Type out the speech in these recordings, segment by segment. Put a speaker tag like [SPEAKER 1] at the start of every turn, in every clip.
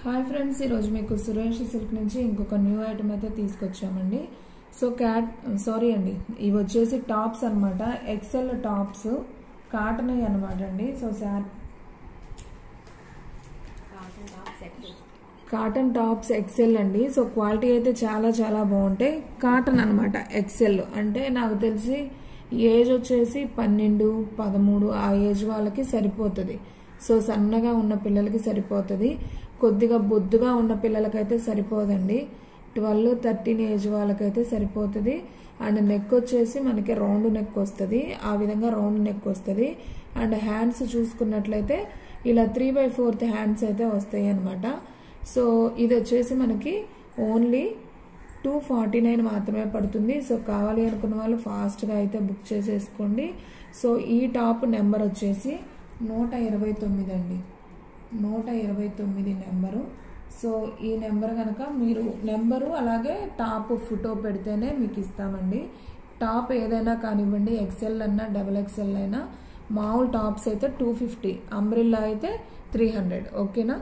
[SPEAKER 1] Hi friends, ఈరోజు మీకు Suresh silk నుంచి ఇంకొక న్యూ ఐటమ్ అయితే తీసుకొచ్చామండి. సో ఇవి వచ్చేసి టాప్స్ అనమాట. ఎక్సెల్ టాప్స్ కాటన్ అనమాట అండి. సో కాటన్ టాప్స్ ఎక్సెల్ అండి. సో క్వాలిటీ అయితే చాలా చాలా బాగుంటాయి. కాటన్ అనమాట. ఎక్సెల్ అంటే నాకు తెలిసి ఏజ్ వచ్చేసి 12, 13 ఆ ఏజ్ వాళ్ళకి సరిపోతుంది. సో సన్నగా ఉన్న పిల్లలకి సరిపోతుంది. కొద్దిగా బొద్దుగా ఉన్న పిల్లలకైతే సరిపోదండి. 12, 13 ఏజ్ వాళ్ళకైతే సరిపోతుంది. అండ్ నెక్ వచ్చేసి మనకి రౌండ్ నెక్ వస్తుంది. ఆ విధంగా రౌండ్ నెక్ వస్తుంది. అండ్ హ్యాండ్స్ చూసుకున్నట్లయితే ఇలా 3/4 హ్యాండ్స్ అయితే వస్తాయి అనమాట. సో ఇది వచ్చేసి మనకి ఓన్లీ 249 మాత్రమే పడుతుంది. సో కావాలి అనుకున్న వాళ్ళు ఫాస్ట్గా అయితే బుక్ చేసేసుకోండి. సో ఈ టాప్ నెంబర్ వచ్చేసి 129 అండి. 129 నెంబరు. సో ఈ నెంబర్ కనుక మీరు నెంబరు అలాగే టాప్ ఫోటో పెడితేనే మీకు ఇస్తామండి. టాప్ ఏదైనా కానివ్వండి, ఎక్సెల్ అన్నా XXL అయినా. మామూలు టాప్స్ అయితే 250, అంబ్రిల్లా అయితే 300. ఓకేనా?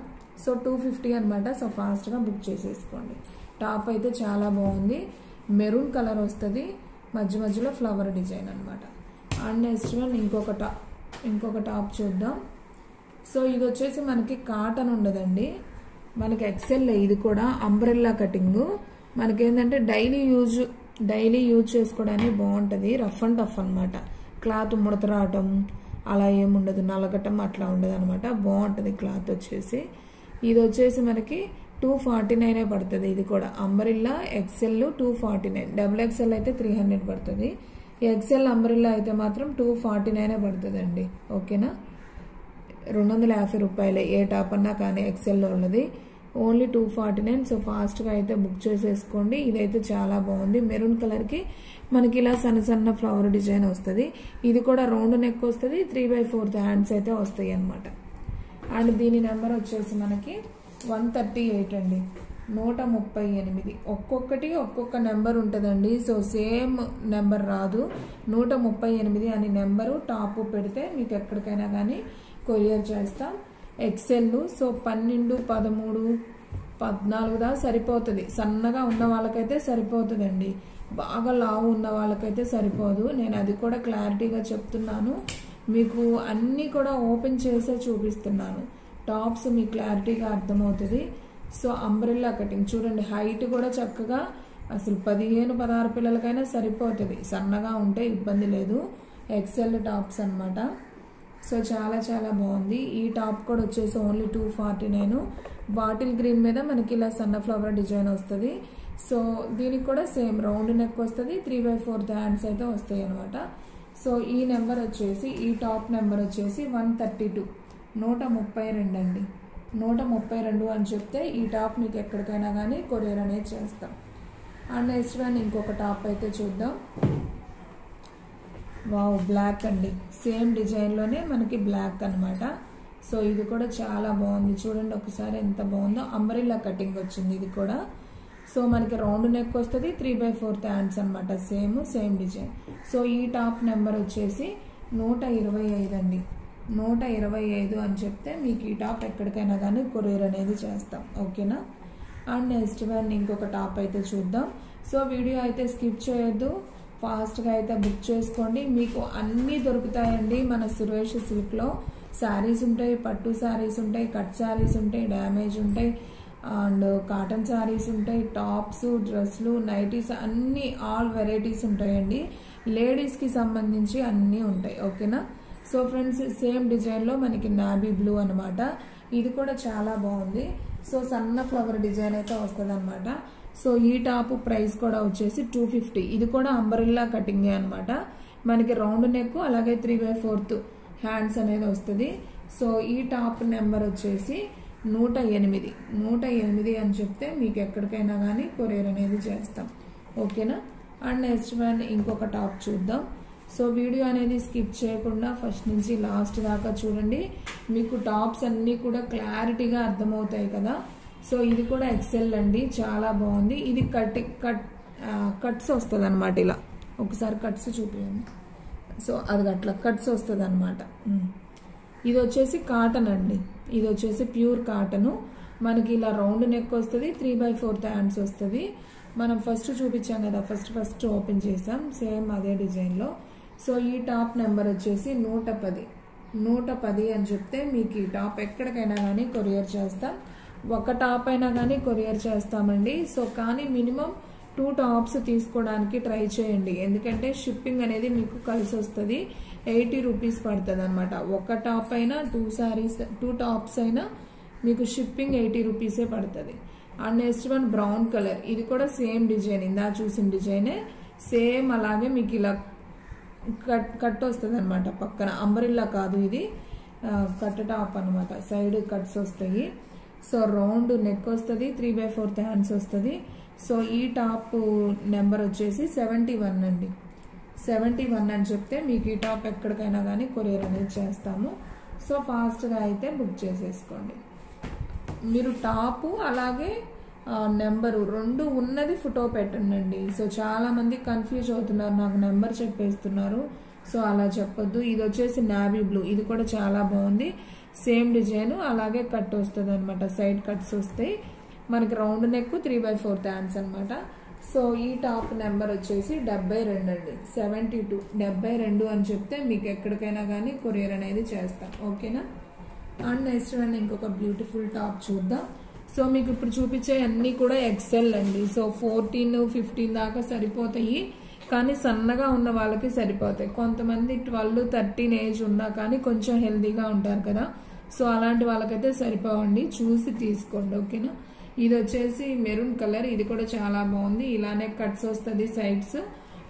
[SPEAKER 1] సో 250 అనమాట. సో ఫాస్ట్గా బుక్ చేసేసుకోండి. టాప్ అయితే చాలా బాగుంది. మెరూన్ కలర్ వస్తుంది. మధ్య మధ్యలో ఫ్లవర్ డిజైన్ అనమాట. అండ్ నెక్స్ట్ ఇంకొక టాప్ చూద్దాం. సో ఇది వచ్చేసి మనకి కాటన్ ఉండదండి. మనకి ఎక్సెల్. ఇది కూడా అంబ్రెల్లా కటింగ్. మనకేంటంటే డైలీ యూజ్ చేసుకోవడానికి బాగుంటుంది. రఫ్ అండ్ టఫ్ అనమాట. క్లాత్ ముడత రావటం అలా ఏముండదు, నలగటం అట్లా ఉండదు అనమాట. బాగుంటుంది క్లాత్ వచ్చేసి. ఇది వచ్చేసి మనకి 249 పడుతుంది. ఇది కూడా అంబ్రెల్లా ఎక్సెల్ 249. XXL అయితే 300 పడుతుంది. ఎక్సెల్ అంబ్రెల్లా అయితే మాత్రం 249 పడుతుంది అండి. ఓకేనా? 250 రూపాయలే ఏ టాప్ అన్నా కానీ ఎక్సెల్లో ఉన్నది. ఓన్లీ 249. సో ఫాస్ట్గా అయితే బుక్ చేసేసుకోండి. ఇదైతే చాలా బాగుంది. మెరూన్ కలర్కి మనకి ఇలా సన్న ఫ్లవర్ డిజైన్ వస్తుంది. ఇది కూడా రౌండ్ నెక్ వస్తుంది. 3/4 హ్యాండ్స్ అయితే వస్తాయి అనమాట. అండ్ దీని నెంబర్ వచ్చేసి మనకి 138 అండి. 138. ఒక్కొక్క నెంబర్ ఉంటుందండి. సో సేమ్ నెంబర్ రాదు. 138 అని నెంబరు టాప్ పెడితే మీకు ఎక్కడికైనా కానీ కొరియర్ చేస్తాం. ఎక్సెల్. సో 12, 13, 14 దాకా సరిపోతుంది. సన్నగా ఉన్న వాళ్ళకైతే సరిపోతుందండి. బాగా లావు ఉన్న వాళ్ళకైతే సరిపోదు. నేను అది కూడా క్లారిటీగా చెప్తున్నాను. మీకు అన్నీ కూడా ఓపెన్ చేసే చూపిస్తున్నాను. టాప్స్ మీకు క్లారిటీగా అర్థమవుతుంది. సో అంబ్రెల్లా కటింగ్ చూడండి. హైట్ కూడా చక్కగా అసలు 15, 16 పిల్లలకైనా సరిపోతుంది. సన్నగా ఉంటే ఇబ్బంది లేదు. ఎక్సెల్ టాప్స్ అనమాట. సో చాలా చాలా బాగుంది. ఈ టాప్ కూడా వచ్చేసి ఓన్లీ 249. బాటిల్ గ్రీన్ మీద మనకి ఇలా సన్న ఫ్లవర్ డిజైన్ వస్తుంది. సో దీనికి కూడా సేమ్ రౌండ్ నెక్ వస్తుంది. 3/4 హ్యాండ్స్ అయితే వస్తాయి అనమాట. సో ఈ నెంబర్ వచ్చేసి ఈ టాప్ నెంబర్ వచ్చేసి 132. 132 అండి. 132 అని చెప్తే ఈ టాప్ మీకు ఎక్కడికైనా కానీ కొరియర్ అనేది చేస్తాం. అండ్ నెక్స్ట్ ఇంకొక టాప్ అయితే చూద్దాం. వావ్, బ్లాక్ అండి. సేమ్ డిజైన్లోనే మనకి బ్లాక్ అనమాట. సో ఇది కూడా చాలా బాగుంది. చూడండి ఒకసారి ఎంత బాగుందో. అంబ్రెల్లా కటింగ్ వచ్చింది ఇది కూడా. సో మనకి రౌండ్ నెక్ వస్తుంది. 3/4 హ్యాండ్స్ అనమాట. Same design. సో ఈ టాప్ నెంబర్ వచ్చేసి 125 అండి. 125 అని చెప్తే మీకు ఈ టాప్ ఎక్కడికైనా కానీ కొరియర్ అనేది చేస్తాం. ఓకేనా? అండ్ నెక్స్ట్ ఇంకొక టాప్ అయితే చూద్దాం. సో వీడియో అయితే స్కిప్ చేయొద్దు. ఫాస్ట్గా అయితే బుక్ చేసుకోండి. మీకు అన్నీ దొరుకుతాయండి మన సురేష్ సిల్క్లో. శారీస్ ఉంటాయి, పట్టు శారీస్ ఉంటాయి, కట్ శారీస్ ఉంటాయి, డ్యామేజ్ ఉంటాయి, అండ్ కాటన్ శారీస్ ఉంటాయి, టాప్స్, డ్రెస్లు, నైటీస్ అన్నీ ఆల్ వెరైటీస్ ఉంటాయండి. లేడీస్కి సంబంధించి అన్నీ ఉంటాయి. ఓకేనా? సో ఫ్రెండ్స్, సేమ్ డిజైన్లో మనకి నాబీ బ్లూ అనమాట. ఇది కూడా చాలా బాగుంది. సో సన్న ఫ్లవర్ డిజైన్ అయితే వస్తుంది అనమాట. సో ఈ టాప్ ప్రైస్ కూడా వచ్చేసి 250. ఇది కూడా అంబ్రెల్లా కటింగే అనమాట. మనకి రౌండ్ నెక్ అలాగే 3/4 హ్యాండ్స్ అనేది వస్తుంది. సో ఈ టాప్ నెంబర్ వచ్చేసి 108 అని చెప్తే మీకు ఎక్కడికైనా కానీ కొరియర్ అనేది చేస్తాం. ఓకేనా? అండ్ నెక్స్ట్ ఇంకొక టాప్ చూద్దాం. సో వీడియో అనేది స్కిప్ చేయకుండా ఫస్ట్ నుంచి లాస్ట్ దాకా చూడండి. మీకు టాప్స్ అన్నీ కూడా క్లారిటీగా అర్థమవుతాయి కదా. సో ఇది కూడా ఎక్సెల్ అండి. చాలా బాగుంది. ఇది కట్స్ వస్తుంది అనమాట. ఇలా ఒకసారి కట్స్ చూపించండి. సో అది అట్లా కట్స్ వస్తుంది అనమాట. ఇది వచ్చేసి కాటన్ అండి. ఇది వచ్చేసి ప్యూర్ కాటను. మనకి ఇలా రౌండ్ నెక్ వస్తుంది, 3/4 హ్యాండ్స్ వస్తుంది. మనం ఫస్ట్ చూపించాం కదా, ఫస్ట్ ఓపెన్ చేసాం సేమ్ అదే డిజైన్లో. సో ఈ టాప్ నెంబర్ వచ్చేసి 110 అని చెప్తే మీకు ఈ టాప్ ఎక్కడికైనా కానీ కొరియర్ చేస్తాం. ఒక టాప్ అయినా కానీ కొరియర్ చేస్తామండి. సో కానీ మినిమం 2 టాప్స్ తీసుకోవడానికి ట్రై చేయండి, ఎందుకంటే షిప్పింగ్ అనేది మీకు కలిసి వస్తుంది. 80 రూపీస్ పడుతుంది అనమాట. ఒక టాప్ అయినా 2 టాప్స్ అయినా మీకు షిప్పింగ్ 80 రూపీసే పడుతుంది. And next one brown colour, ఇది కూడా సేమ్ డిజైన్, ఇందా చూసిన డిజైనే సేమ్ అలాగే మీకు ఇలా కట్ వస్తుంది అనమాట. పక్కన అంబ్రెల్లా కాదు, ఇది కట్ టాప్ అనమాట, సైడ్ కట్స్ వస్తాయి. సో రౌండ్ నెక్ వస్తుంది, 3/4 హ్యాండ్స్ వస్తుంది. సో ఈ టాప్ నెంబర్ వచ్చేసి 71 అండి. 71 అని చెప్తే మీకు ఈ టాప్ ఎక్కడికైనా కానీ కొరియర్ అనేది చేస్తాము. సో ఫాస్ట్గా అయితే బుక్ చేసేసుకోండి. మీరు టాపు అలాగే నెంబరు 2 ఉన్నది ఫోటో పెట్టండి. సో చాలామంది కన్ఫ్యూజ్ అవుతున్నారు, నాకు నెంబర్ చెప్పేస్తున్నారు. సో అలా చెప్పొద్దు. ఇది వచ్చేసి నావీ బ్లూ, ఇది కూడా చాలా బాగుంది. సేమ్ డిజైన్ అలాగే కట్ వస్తుంది అనమాట, సైడ్ కట్స్ వస్తాయి. మనకి రౌండ్ నెక్, 3/4 హ్యాండ్స్ అనమాట. సో ఈ టాప్ నెంబర్ వచ్చేసి 72 అండి. 72 అని చెప్తే మీకు ఎక్కడికైనా కానీ కొరియర్ అనేది చేస్తాం, ఓకేనా. అండ్ నెక్స్ట్ వన్ ఇంకొక బ్యూటిఫుల్ టాప్ చూద్దాం. సో మీకు ఇప్పుడు చూపించే అన్నీ కూడా ఎక్సెల్ అండి. సో 14, 15 దాకా సరిపోతాయి, కానీ సన్నగా ఉన్న వాళ్ళకి సరిపోతాయి. కొంతమంది 12, 13 ఏజ్ ఉన్నా కానీ కొంచెం హెల్దీగా ఉంటారు కదా, సో అలాంటి వాళ్ళకైతే సరిపోవండి, చూసి తీసుకోండి, ఓకేనా. ఇది వచ్చేసి మెరూన్ కలర్, ఇది కూడా చాలా బాగుంది. ఇలానే కట్స్ వస్తుంది సైడ్స్,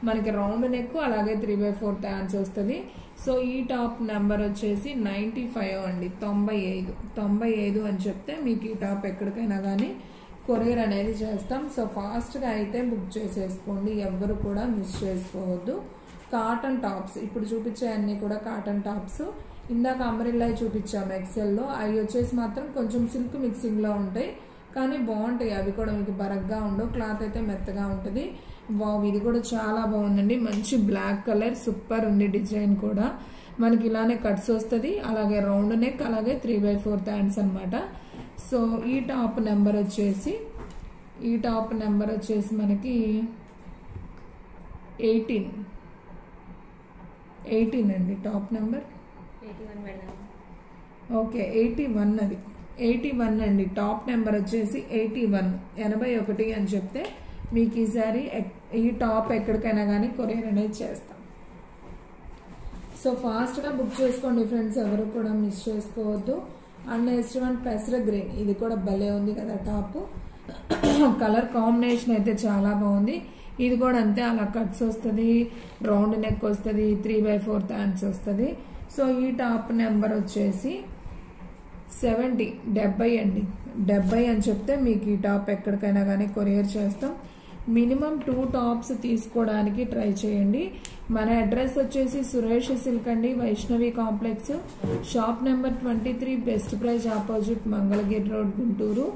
[SPEAKER 1] మనకి రౌండ్ నెక్ అలాగే 3/4 హ్యాండ్స్ వస్తుంది. సో ఈ టాప్ నెంబర్ వచ్చేసి 95 అండి. 95 అని చెప్తే మీకు ఈ టాప్ ఎక్కడికైనా కానీ కొరియర్ అనేది చేస్తాం. సో ఫాస్ట్గా అయితే బుక్ చేసేసుకోండి, ఎవ్వరు కూడా మిస్ చేసుకోవద్దు. కాటన్ టాప్స్ ఇప్పుడు చూపించే అన్ని కూడా కాటన్ టాప్స్. ఇందాక అంబ్రెల్లా చూపించాము ఎక్సెల్లో, అవి వచ్చేసి మాత్రం కొంచెం సిల్క్ మిక్సింగ్లో ఉంటాయి, కానీ బాగుంటాయి. అవి కూడా మీకు బరగ్గా ఉండవు, క్లాత్ అయితే మెత్తగా ఉంటుంది. వావ్, ఇది కూడా చాలా బాగుందండి. మంచి బ్లాక్ కలర్, సూపర్ ఉంది. డిజైన్ కూడా మనకి ఇలానే కట్స్ వస్తుంది, అలాగే రౌండ్ నెక్, అలాగే 3/4 హ్యాండ్స్ అనమాట. సో ఈ టాప్ నెంబర్ వచ్చేసి మనకి 18 అండి. Top number 81. ఓకే, 81 అది 81 అండి. టాప్ నెంబర్ వచ్చేసి 81 అని చెప్తే మీకు ఈసారి ఈ టాప్ ఎక్కడికైనా కానీ కొరియర్ అనేది చేస్తాం. సో ఫాస్ట్గా బుక్ చేసుకోండి ఫ్రెండ్స్, ఎవరు కూడా మిస్ చేసుకోవద్దు. అండ్ నెక్స్ట్ వన్ పెసర గ్రీన్, ఇది కూడా భలే ఉంది కదా టాప్, కలర్ కాంబినేషన్ అయితే చాలా బాగుంది. ఇది కూడా అంతే, అలా కట్స్ వస్తుంది, రౌండ్ నెక్ వస్తుంది, 3/4 హ్యాండ్స్ వస్తుంది. సో ఈ టాప్ నెంబర్ వచ్చేసి 70 అండి. 70 అని చెప్తే మీకు ఈ టాప్ ఎక్కడికైనా కానీ కొరియర్ చేస్తాం. మినిమం 2 టాప్స్ తీసుకోవడానికి ట్రై చేయండి. మన అడ్రస్ వచ్చేసి సురేష్ సిల్క్ అండి, Vaishnavi complex, shop number 23, best praise opposite, Mangalagiri road, Guntur.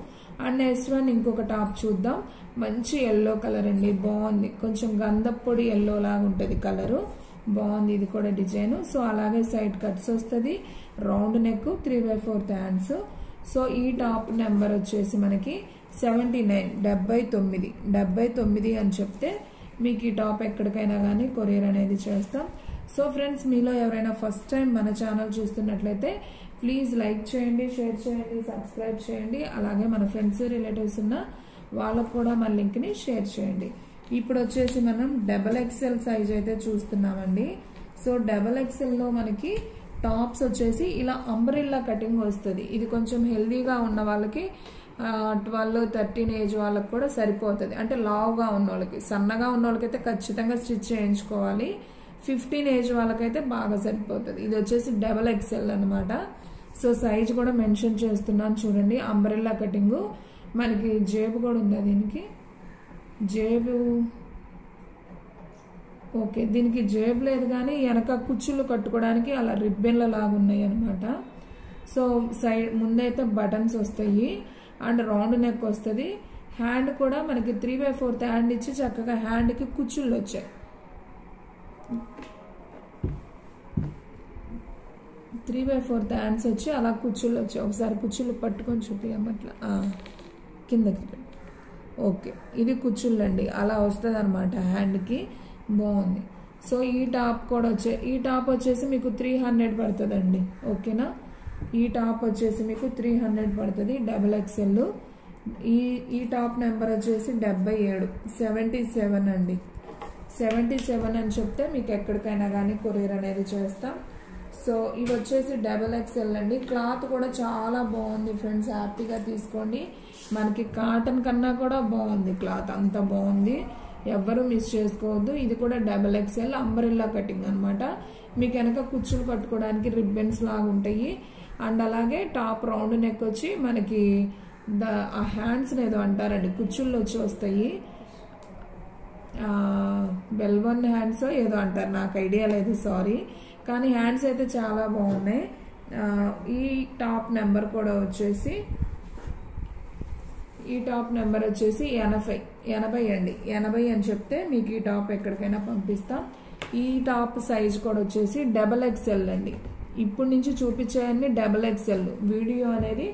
[SPEAKER 1] And next one ఇంకొక టాప్ చూద్దాం. మంచి ఎల్లో కలర్ అండి, బాగుంది. కొంచెం గంధപ്പൊడి ఎల్లో లాగా ఉంటుంది కలరు, బాగుంది. ఇది కూడా డిజైన్. సో అలాగే సైడ్ కట్స్ వస్తుంది, రౌండ్ నెక్, 3/4 హ్యాండ్స్. సో ఈ టాప్ నెంబర్ వచ్చేసి మనకి 79 అని చెప్తే మీకు ఈ టాప్ ఎక్కడికైనా కానీ కొరియర్ అనేది చేస్తాం. సో ఫ్రెండ్స్, మీలో ఎవరైనా ఫస్ట్ టైం మన ఛానల్ చూస్తున్నట్లయితే ప్లీజ్ లైక్ చేయండి, షేర్ చేయండి, సబ్స్క్రైబ్ చేయండి. అలాగే మన ఫ్రెండ్స్, రిలేటివ్స్ ఉన్న వాళ్ళకు కూడా మన లింక్ని షేర్ చేయండి. ఇప్పుడు వచ్చేసి మనం XXL సైజ్ అయితే చూస్తున్నామండి. సో XXLలో మనకి టాప్స్ వచ్చేసి ఇలా అంబ్రెల్లా కటింగ్ వస్తుంది. ఇది కొంచెం హెల్దీగా ఉన్న వాళ్ళకి, 12, 13 ఏజ్ వాళ్ళకి కూడా సరిపోతుంది. అంటే లావుగా ఉన్న వాళ్ళకి, సన్నగా ఉన్న వాళ్ళకైతే ఖచ్చితంగా స్టిచ్ చేయించుకోవాలి. 15 ఏజ్ వాళ్ళకైతే బాగా సరిపోతుంది. ఇది వచ్చేసి XXL అనమాట. సో సైజ్ కూడా మెన్షన్ చేస్తున్నాను చూడండి. అంబ్రెల్లా కటింగ్, మనకి జేబు కూడా ఉంది. దీనికి జేబు ఓకే, దీనికి జేబు లేదు, కానీ వెనక కుచ్చులు కట్టుకోవడానికి అలా రిబ్బెన్ల లాగా ఉన్నాయి అనమాట. సో సైడ్ ముందైతే బటన్స్ వస్తాయి, అండ్ రౌండ్ నెక్ వస్తుంది. హ్యాండ్ కూడా మనకి 3/4 హ్యాండ్ ఇచ్చి చక్కగా హ్యాండ్కి కుచ్చుళ్ళు వచ్చాయి. 3/4 హ్యాండ్స్ వచ్చి అలా కుచ్చుళ్ళు వచ్చాయి. ఒకసారి కుచ్చుళ్ళు పట్టుకొని చూపించమట్లా కిందకి. ఓకే, ఇది కుచ్చుళ్ళు అండి, అలా వస్తుంది అనమాట హ్యాండ్కి. బాగుంది. సో ఈ టాప్ కూడా ఈ టాప్ వచ్చేసి మీకు 300 పడుతుందండి. ఓకేనా, ఈ టాప్ వచ్చేసి మీకు 300 పడుతుంది, XXL. ఈ టాప్ నెంబర్ వచ్చేసి 77 అండి. 77 అని చెప్తే మీకు ఎక్కడికైనా కానీ కొరియర్ అనేది చేస్తాం. సో ఇవి వచ్చేసి XXL అండి. క్లాత్ కూడా చాలా బాగుంది ఫ్రెండ్స్, హ్యాపీగా తీసుకోండి. మనకి కాటన్ కన్నా కూడా బాగుంది క్లాత్, అంత బాగుంది, ఎవ్వరూ మిస్ చేసుకోవద్దు. ఇది కూడా XXL అంబ్రెల్లా కటింగ్ అనమాట. మీకు వెనక కుచ్చులు కట్టుకోవడానికి రిబ్బన్స్ లాగా ఉంటాయి. అండ్ అలాగే టాప్ రౌండ్ నెక్ వచ్చి మనకి ఆ హ్యాండ్స్ ఏదో అంటారండి, కుచ్చుళ్ళు వచ్చి వస్తాయి. బెల్వన్ హ్యాండ్స్ ఏదో అంటారు, నాకు ఐడియా లేదు, సారీ. కానీ హ్యాండ్స్ అయితే చాలా బాగున్నాయి. ఈ టాప్ నెంబర్ కూడా వచ్చేసి 80 అండి. 80 అని చెప్తే మీకు ఈ టాప్ ఎక్కడికైనా పంపిస్తాం. ఈ టాప్ సైజ్ కూడా వచ్చేసి XXL అండి. ఇప్పుడు నుంచి చూపించేయన్ని XXL. వీడియో అనేది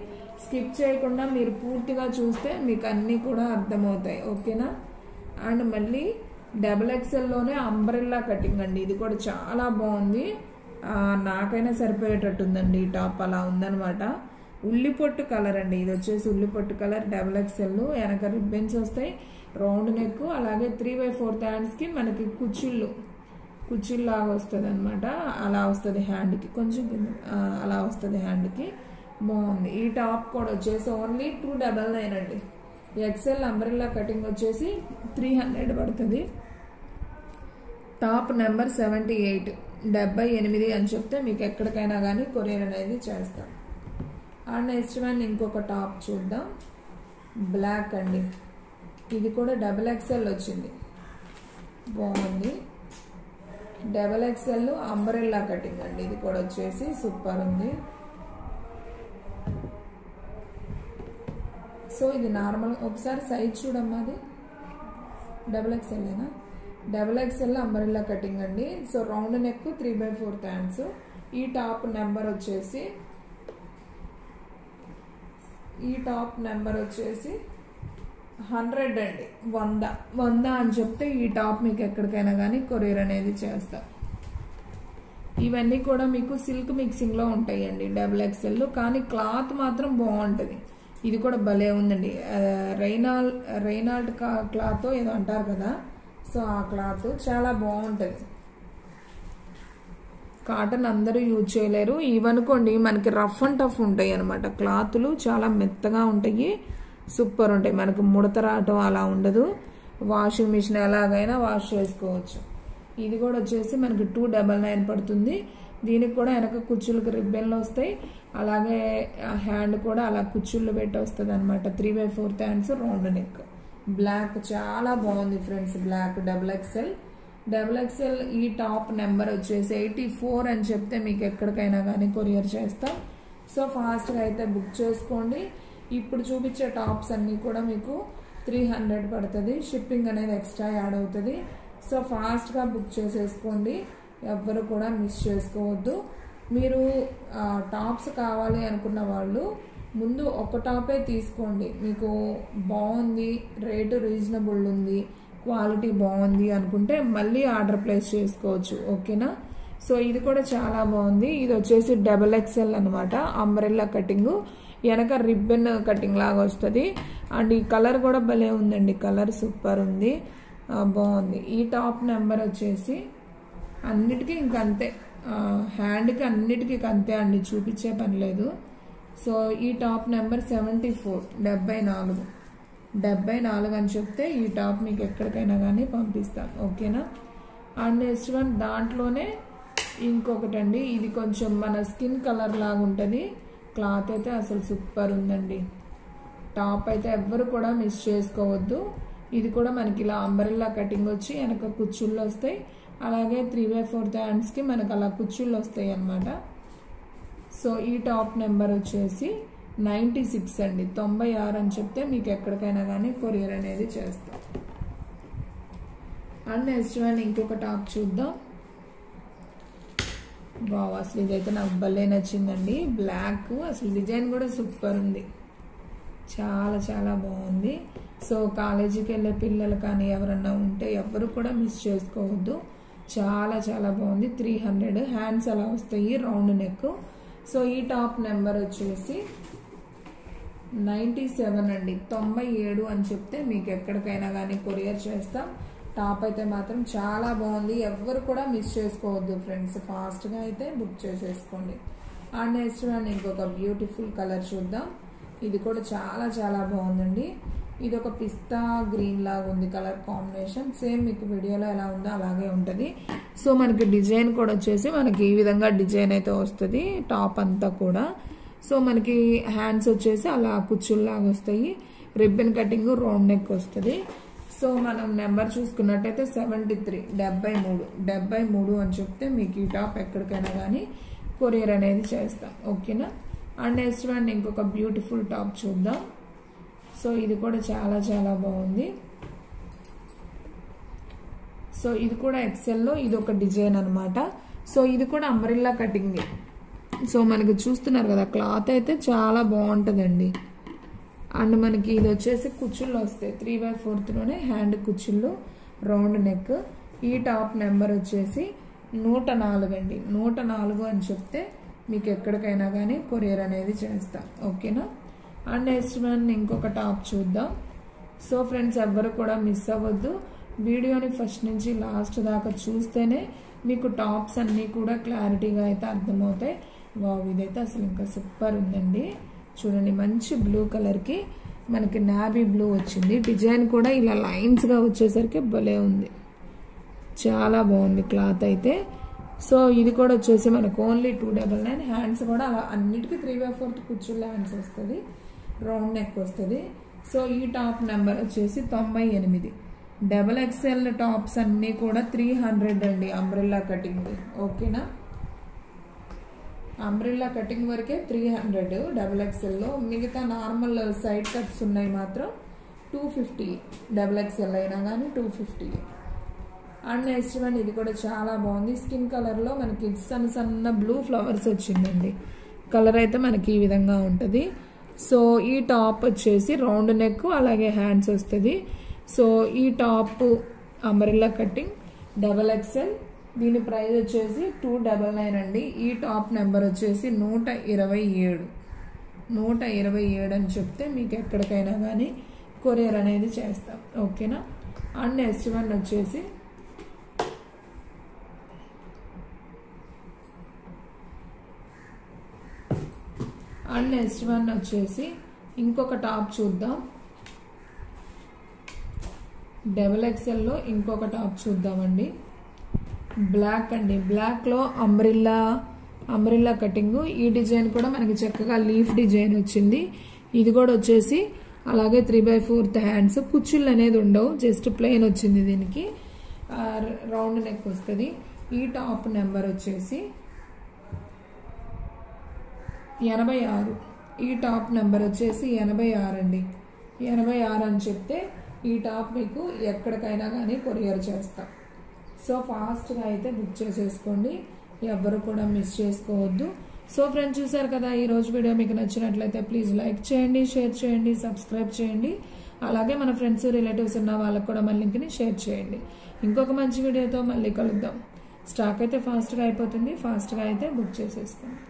[SPEAKER 1] స్కిప్ చేయకుండా మీరు పూర్తిగా చూస్తే మీకు అన్నీ కూడా అర్థమవుతాయి. ఓకేనా. అండ్ మళ్ళీ XXLలోనే అంబ్రెల్లా కటింగ్ అండి. ఇది కూడా చాలా బాగుంది, నాకైనా సరిపోయేటట్టుందండి. ఈ టాప్ అలా ఉందనమాట. ఉల్లిపొట్టు కలర్ అండి, ఇది వచ్చేసి ఉల్లిపొట్టు కలర్ XXL. వెనక రిబ్బన్స్ వస్తాయి, రౌండ్ నెక్, అలాగే 3/4 హ్యాండ్స్కి మనకి కుచ్చిళ్ళలాగా వస్తుంది అనమాట. అలా వస్తుంది హ్యాండ్కి, కొంచెం అలా వస్తుంది హ్యాండ్కి. బాగుంది. ఈ టాప్ కూడా వచ్చేసి ఓన్లీ 299 అండి. XL అంబ్రెల్లా కటింగ్ వచ్చేసి 300 పడుతుంది. టాప్ నెంబర్ 78 అని చెప్తే మీకు ఎక్కడికైనా కానీ కొరియర్ అనేది చేస్తాం. అండ్ నెక్స్ట్ వన్ ఇంకొక టాప్ చూద్దాం. బ్లాక్ అండి, ఇది కూడా XXL వచ్చింది, బాగుంది. XXL అంబ్రెల్లా కటింగ్ అండి. ఇది కూడా వచ్చేసి సూపర్ ఉంది. సో ఇది నార్మల్, ఒకసారి సైజ్ చూడమ్మా, అది XXLేనా? XXL అంబ్రెల్లా కటింగ్ అండి. So round neck, 3/4 hands. ఈ టాప్ నెంబర్ వచ్చేసి 100 అండి. 100 అని చెప్తే ఈ టాప్ మీకు ఎక్కడికైనా కానీ కొరియర్ అనేది చేస్తాం. ఇవన్నీ కూడా మీకు సిల్క్ మిక్సింగ్లో ఉంటాయండి XXL, కానీ క్లాత్ మాత్రం బాగుంటుంది. ఇది కూడా భలే ఉందండి, రైనాల్డ్ క్లాత్ ఏదో అంటారు కదా, సో ఆ క్లాత్ చాలా బాగుంటుంది. కాటన్ అందరూ యూజ్ చేయలేరు. ఇవనుకోండి మనకి రఫ్ అండ్ టఫ్ ఉంటాయి అనమాట, క్లాతులు చాలా మెత్తగా ఉంటాయి, సూపర్ ఉంటాయి. మనకు ముడత రావటం అలా ఉండదు. వాషింగ్ మిషన్ ఎలాగైనా వాష్ చేసుకోవచ్చు. ఇది కూడా వచ్చేసి మనకి 299 పడుతుంది. దీనికి కూడా వెనక కుచ్చులకు రిబ్బన్లు వస్తాయి, అలాగే హ్యాండ్ కూడా అలా కుచ్చుళ్ళు పెట్టి వస్తుంది అనమాట. 3/4 హ్యాండ్స్, రౌండ్ నెక్. బ్లాక్ చాలా బాగుంది ఫ్రెండ్స్, బ్లాక్ XXL. ఈ టాప్ నెంబర్ వచ్చేసి 84 అని చెప్తే మీకు ఎక్కడికైనా కానీ కొరియర్ చేస్తాం. సో ఫాస్ట్గా అయితే బుక్ చేసుకోండి. ఇప్పుడు చూపించే టాప్స్ అన్నీ కూడా మీకు 300 పడుతుంది. షిప్పింగ్ అనేది ఎక్స్ట్రా యాడ్ అవుతుంది. సో ఫాస్ట్గా బుక్ చేసేసుకోండి, ఎవ్వరు కూడా మిస్ చేసుకోవద్దు. మీరు టాప్స్ కావాలి అనుకున్న వాళ్ళు ముందు ఒక టాపే తీసుకోండి. మీకు బాగుంది, రేటు రీజనబుల్ ఉంది, క్వాలిటీ బాగుంది అనుకుంటే మళ్ళీ ఆర్డర్ ప్లేస్ చేసుకోవచ్చు. ఓకేనా. సో ఇది కూడా చాలా బాగుంది. ఇది వచ్చేసి XXL అనమాట, అంబ్రెల్లా కటింగ్, వెనక రిబ్బన్ కటింగ్ లాగా వస్తుంది. అండ్ ఈ కలర్ కూడా భలే ఉందండి, కలర్ సూపర్ ఉంది, బాగుంది. ఈ టాప్ నెంబర్ వచ్చేసి అన్నిటికీ ఇంకంతే, హ్యాండ్కి అన్నిటికీ అంతే అండి, చూపించే పని లేదు. సో ఈ టాప్ నెంబర్ 74, 74 అని చెప్తే ఈ టాప్ మీకు ఎక్కడికైనా కానీ పంపిస్తాం. ఓకేనా. అండ్ నెక్స్ట్ వన్ దాంట్లోనే ఇంకొకటి అండి, ఇది కొంచెం మన స్కిన్ కలర్ లాగా ఉంటుంది. క్లాత్ అయితే అసలు సూపర్ ఉందండి. టాప్ అయితే ఎవ్వరు కూడా మిస్ చేసుకోవద్దు. ఇది కూడా మనకి ఇలా అంబ్రెల్లా కటింగ్ వచ్చి వెనక కుచ్చుళ్ళు వస్తాయి, అలాగే 3/4 హ్యాండ్స్కి మనకు అలా కుచ్చుళ్ళు వస్తాయి అన్నమాట. సో ఈ టాప్ నెంబర్ వచ్చేసి 96 అండి, 96 అని చెప్తే మీకు ఎక్కడికైనా కానీ కొరియర్ అనేది చేస్తాం. అండ్ నెక్స్ట్ వన్ ఇంకొక టాప్ చూద్దాం. వావ్, అసలు ఇదైతే నాకు భలే నచ్చిందండి. బ్లాక్ అసలు డిజైన్ కూడా సూపర్ ఉంది, చాలా చాలా బాగుంది. సో కాలేజీకి వెళ్ళే పిల్లలు కానీ ఎవరన్నా ఉంటే ఎవరు కూడా మిస్ చేసుకోవద్దు, చాలా చాలా బాగుంది. 300. హ్యాండ్స్ అలా వస్తాయి, రౌండ్ నెక్. సో ఈ టాప్ నెంబర్ వచ్చేసి 97 అండి, 97 అని చెప్తే మీకు ఎక్కడికైనా కానీ కొరియర్ చేస్తాం. టాప్ అయితే మాత్రం చాలా బాగుంది, ఎవరు కూడా మిస్ చేసుకోవద్దు ఫ్రెండ్స్, ఫాస్ట్గా అయితే బుక్ చేసేసుకోండి. అండ్ నెక్స్ట్ వన్ ఇంకొక బ్యూటిఫుల్ కలర్ చూద్దాం. ఇది కూడా చాలా చాలా బాగుందండి. ఇది ఒక పిస్తా గ్రీన్ లాగా ఉంది కలర్ కాంబినేషన్, సేమ్ మీకు వీడియోలో ఎలా ఉందో అలాగే ఉంటుంది. సో మనకి డిజైన్ కూడా వచ్చేసి మనకి ఈ విధంగా డిజైన్ అయితే వస్తుంది టాప్ అంతా కూడా. సో మనకి హ్యాండ్స్ వచ్చేసి అలా కుచ్చుల్లాగా వస్తాయి, రిబ్బన్ కటింగ్, రౌండ్ నెక్ వస్తుంది. సో మనం నెంబర్ చూసుకున్నట్టయితే 73, 73 అని చెప్తే మీకు ఈ టాప్ ఎక్కడికైనా కానీ కొరియర్ అనేది చేస్తాం, ఓకేనా. అండ్ నెక్స్ట్ వన్ ఇంకొక బ్యూటిఫుల్ టాప్ చూద్దాం. సో ఇది కూడా చాలా చాలా బాగుంది. సో ఇది కూడా ఎక్సెల్లో ఇది ఒక డిజైన్ అనమాట. సో ఇది కూడా అంబ్రెల్లా కటింగ్. సో మనకి చూస్తున్నారు కదా, క్లాత్ అయితే చాలా బాగుంటుందండి. అండ్ మనకి ఇది వచ్చేసి కుచ్చుళ్ళు వస్తాయి, 3/4 హ్యాండ్ కుచ్చుళ్ళు, రౌండ్ నెక్. ఈ టాప్ నెంబర్ వచ్చేసి 104 అండి, 104 అని చెప్తే మీకు ఎక్కడికైనా కానీ కొరియర్ అనేది చేస్తాం, ఓకేనా. అండ్ నెక్స్ట్ వన్ ఇంకొక టాప్ చూద్దాం. సో ఫ్రెండ్స్ ఎవ్వరు కూడా మిస్ అవ్వద్దు, వీడియోని ఫస్ట్ నుంచి లాస్ట్ దాకా చూస్తేనే మీకు టాప్స్ అన్నీ కూడా క్లారిటీగా అయితే అర్థమవుతాయి. వావ్, ఇదైతే అసలు ఇంకా సూపర్ ఉందండి. చూడండి, మంచి బ్లూ కలర్కి మనకి నావీ బ్లూ వచ్చింది, డిజైన్ కూడా ఇలా లైన్స్గా వచ్చేసరికి భలే ఉంది, చాలా బాగుంది క్లాత్ అయితే. సో ఇది కూడా వచ్చేసి మనకు ఓన్లీ 299. హ్యాండ్స్ కూడా అలా అన్నిటికీ 3/4 కుచ్చుళ్ళ హ్యాండ్స్ వస్తుంది, రౌండ్ నెక్ వస్తుంది. సో ఈ టాప్ నెంబర్ వచ్చేసి 98. XXL టాప్స్ అన్నీ కూడా 300 అండి, అంబ్రెల్లా కటింగ్, ఓకేనా. అంబ్రెల్లా కటింగ్ వరకే 300 XXLలో, మిగతా నార్మల్ సైడ్ కట్స్ ఉన్నాయి మాత్రం 250, XXL అయినా కానీ 250. అండ్ నెక్స్ట్ వన్ ఇది కూడా చాలా బాగుంది, స్కిన్ కలర్లో మనకి సన్న సన్న బ్లూ ఫ్లవర్స్ వచ్చిందండి. కలర్ అయితే మనకి ఈ విధంగా ఉంటుంది. సో ఈ టాప్ వచ్చేసి రౌండ్ నెక్ అలాగే హ్యాండ్స్ వస్తుంది. సో ఈ టాప్ అంబ్రెల్లా కటింగ్ XXL, దీని ప్రైస్ వచ్చేసి 299 అండి. ఈ టాప్ నెంబర్ వచ్చేసి 127 అని చెప్తే మీకు ఎక్కడికైనా కానీ కొరియర్ అనేది చేస్తాం, ఓకేనా. అండ్ నెక్స్ట్ వన్ వచ్చేసి ఇంకొక టాప్ చూద్దాం. XXLలో ఇంకొక టాప్ చూద్దామండి. బ్లాక్ అండి, బ్లాక్లో అంబ్రిల్లా కటింగ్. ఈ డిజైన్ కూడా మనకి చక్కగా లీఫ్ డిజైన్ వచ్చింది. ఇది కూడా వచ్చేసి అలాగే 3/4 హ్యాండ్స్, కుచ్చుళ్ళు అనేది ఉండవు, జస్ట్ ప్లెయిన్ వచ్చింది. దీనికి రౌండ్ నెక్ వస్తుంది. ఈ టాప్ నెంబర్ వచ్చేసి 86. ఈ టాప్ నెంబర్ వచ్చేసి 86 అండి, 86 అని చెప్తే ఈ టాప్ మీకు ఎక్కడికైనా కానీ కొరియర్ చేస్తాం. సో ఫాస్ట్గా అయితే బుక్ చేసేసుకోండి, ఎవ్వరు కూడా మిస్ చేసుకోవద్దు. సో ఫ్రెండ్స్ చూసారు కదా, ఈరోజు వీడియో మీకు నచ్చినట్లయితే ప్లీజ్ లైక్ చేయండి, షేర్ చేయండి, సబ్స్క్రైబ్ చేయండి. అలాగే మన ఫ్రెండ్స్ రిలేటివ్స్ ఉన్న వాళ్ళకు కూడా మన లింక్ని షేర్ చేయండి. ఇంకొక మంచి వీడియోతో మళ్ళీ కలుద్దాం. స్టాక్ అయితే ఫాస్ట్గా అయిపోతుంది, ఫాస్ట్గా అయితే బుక్ చేసేసుకోండి.